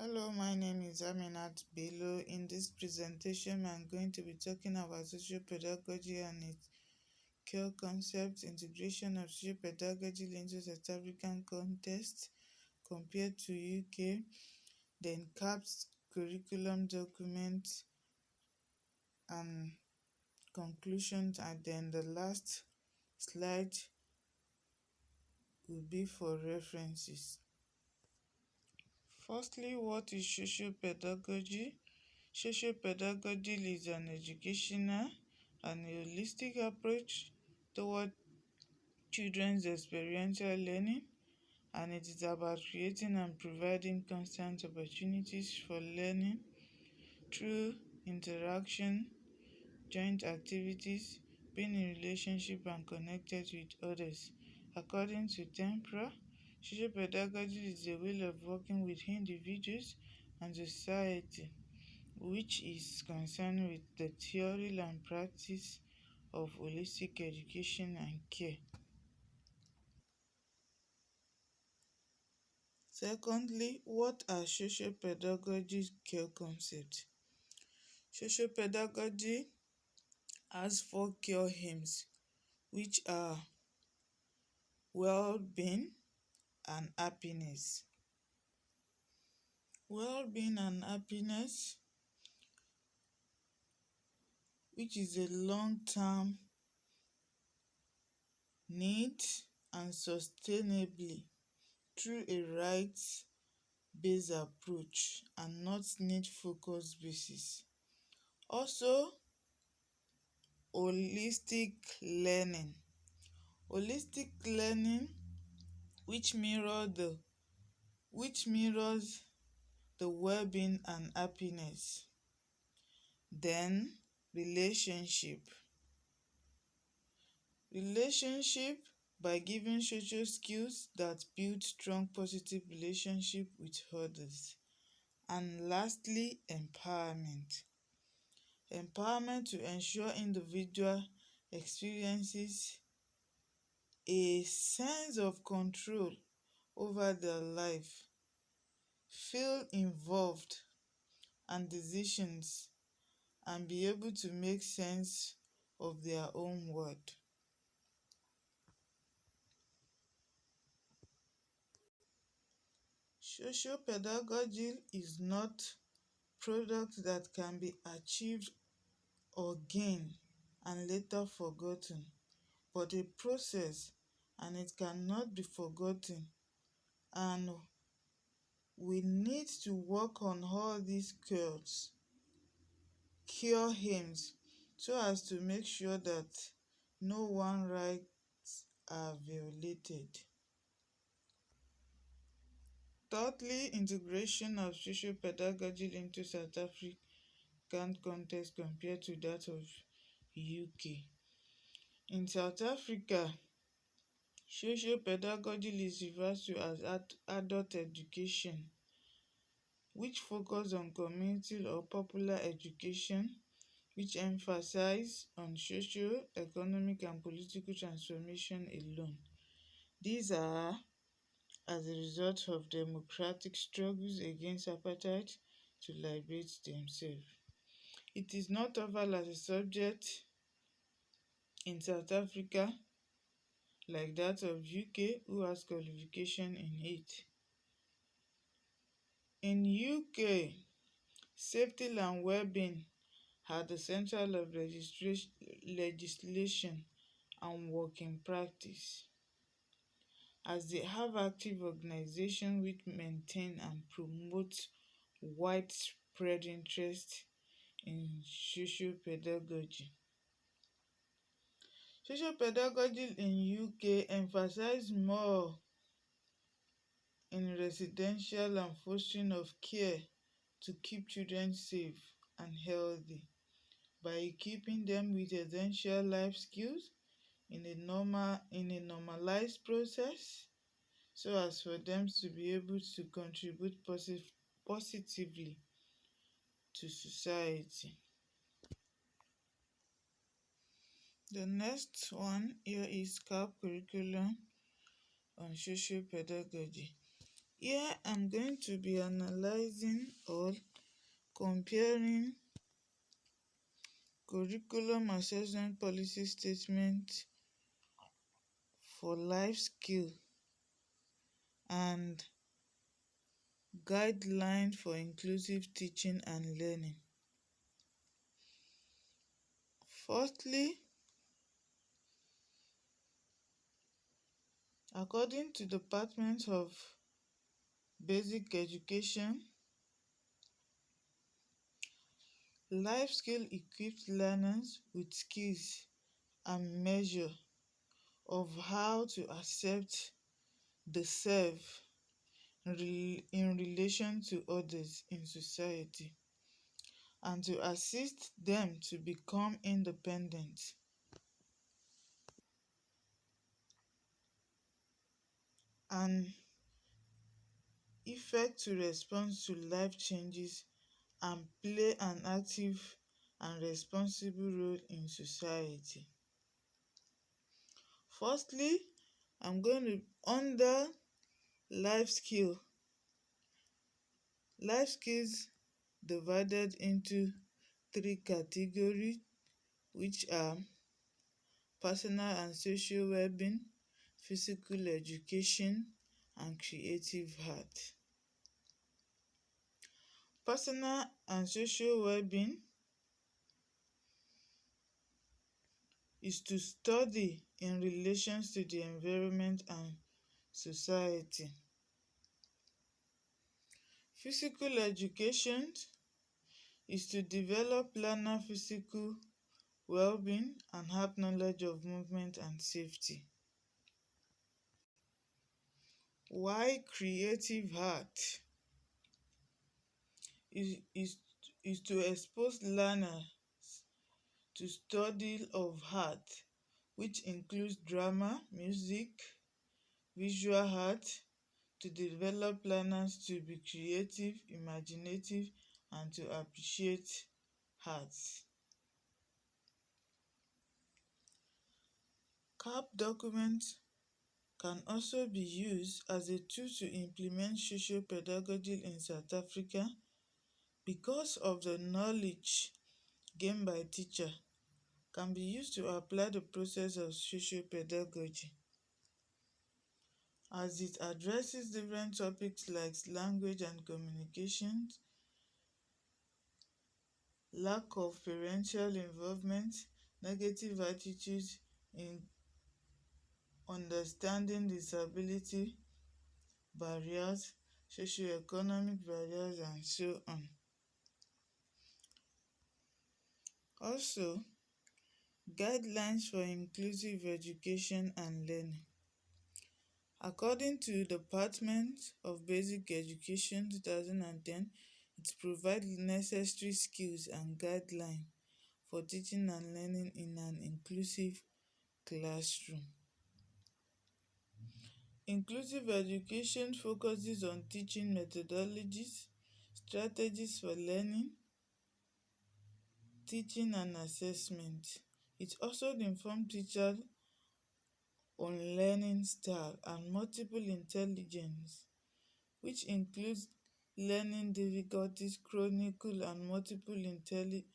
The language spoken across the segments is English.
Hello, my name is Aminat Bello. In this presentation, I'm going to be talking about social pedagogy and its core concepts, integration of social pedagogy into South African context compared to UK, then CAPS curriculum document and conclusions, and then the last slide will be for references. Firstly, what is social pedagogy? Social pedagogy is an educational and holistic approach toward children's experiential learning, and it is about creating and providing constant opportunities for learning through interaction, joint activities, being in relationship and connected with others. According to Tempra, social pedagogy is a way of working with individuals and society which is concerned with the theory and practice of holistic education and care. Secondly, what are social pedagogy's core concepts? Social pedagogy has four core aims, which are well-being and happiness. Well-being and happiness, which is a long-term need and sustainably through a right-based approach and not need-focused basis. Also, holistic learning. Holistic learning which mirrors the well-being and happiness. Then relationship. Relationship by giving social skills that build strong positive relationship with others. And lastly, empowerment. Empowerment to ensure individual experiences a sense of control over their life, feel involved and decisions, and be able to make sense of their own world. Social pedagogy is not product that can be achieved or gained and later forgotten, but a process, and it cannot be forgotten. And we need to work on all these core aims so as to make sure that no one rights are violated. Thirdly, integration of social pedagogy into South African context compared to that of UK. In South Africa, social pedagogy is referred to as adult education, which focus on community or popular education, which emphasize on social, economic and political transformation alone. These are as a result of democratic struggles against apartheid to liberate themselves. It is not offered as a subject in South Africa like that of UK, who has qualification in it. In UK, safety and well-being are the central of legislation and working practice, as they have active organizations which maintain and promote widespread interest in social pedagogy. Social pedagogy in UK emphasize more in residential and fostering of care to keep children safe and healthy by equipping them with essential life skills in a normalized process so as for them to be able to contribute positively to society. The next one here is CAP curriculum on social pedagogy. Here I'm going to be analyzing or comparing curriculum assessment policy statement for life skill and guideline for inclusive teaching and learning. Firstly, according to the Department of Basic Education, life skill equips learners with skills and measure of how to accept the self in relation to others in society and to assist them to become independent and effect to respond to life changes and play an active and responsible role in society. Firstly, I'm going to under life skill. Life skills divided into three categories, which are personal and social well-being, physical education, and creative art. Personal and social well-being is to study in relation to the environment and society. Physical education is to develop learner physical well-being and have knowledge of movement and safety. Why creative art is to expose learners to study of art, which includes drama, music, visual art, to develop learners to be creative, imaginative, and to appreciate arts. CAP documents can also be used as a tool to implement social pedagogy in South Africa because of the knowledge gained by teachers can be used to apply the process of social pedagogy as it addresses different topics like language and communication, lack of parental involvement, negative attitudes in understanding disability barriers, socioeconomic barriers, and so on. Also, guidelines for inclusive education and learning. According to the Department of Basic Education 2010, it provides necessary skills and guidelines for teaching and learning in an inclusive classroom. Inclusive education focuses on teaching methodologies, strategies for learning, teaching and assessment. It also informs teachers on learning style and multiple intelligence, which includes learning difficulties, chronic and multiple intelligence,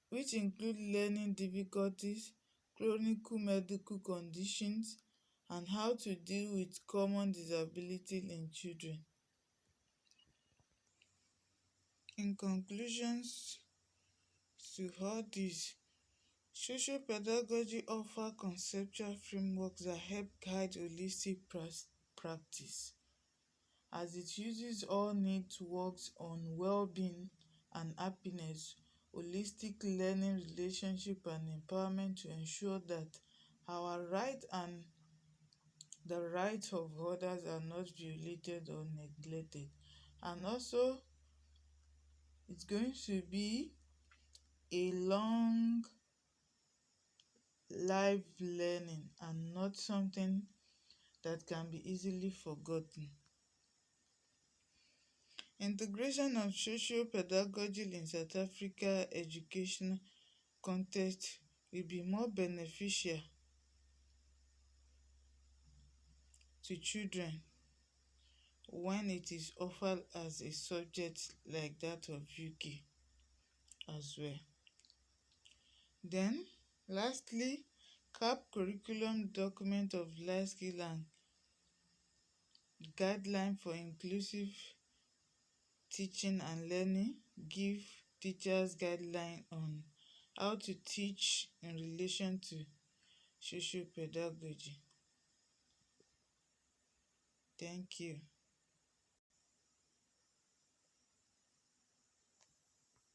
which include learning difficulties, chronic medical conditions, and how to deal with common disability in children. In conclusions to all this, social pedagogy offers conceptual frameworks that help guide holistic practice, as it uses all needs works on well-being and happiness, holistic learning, relationship, and empowerment to ensure that our rights and the rights of others are not violated or neglected. And also, it's going to be a long life learning and not something that can be easily forgotten. Integration of social pedagogy in South Africa educational context will be more beneficial to children when it is offered as a subject like that of UK as well. Then lastly, CAP curriculum document of life skill and guideline for inclusive teaching and learning give teachers guideline on how to teach in relation to social pedagogy. Thank you.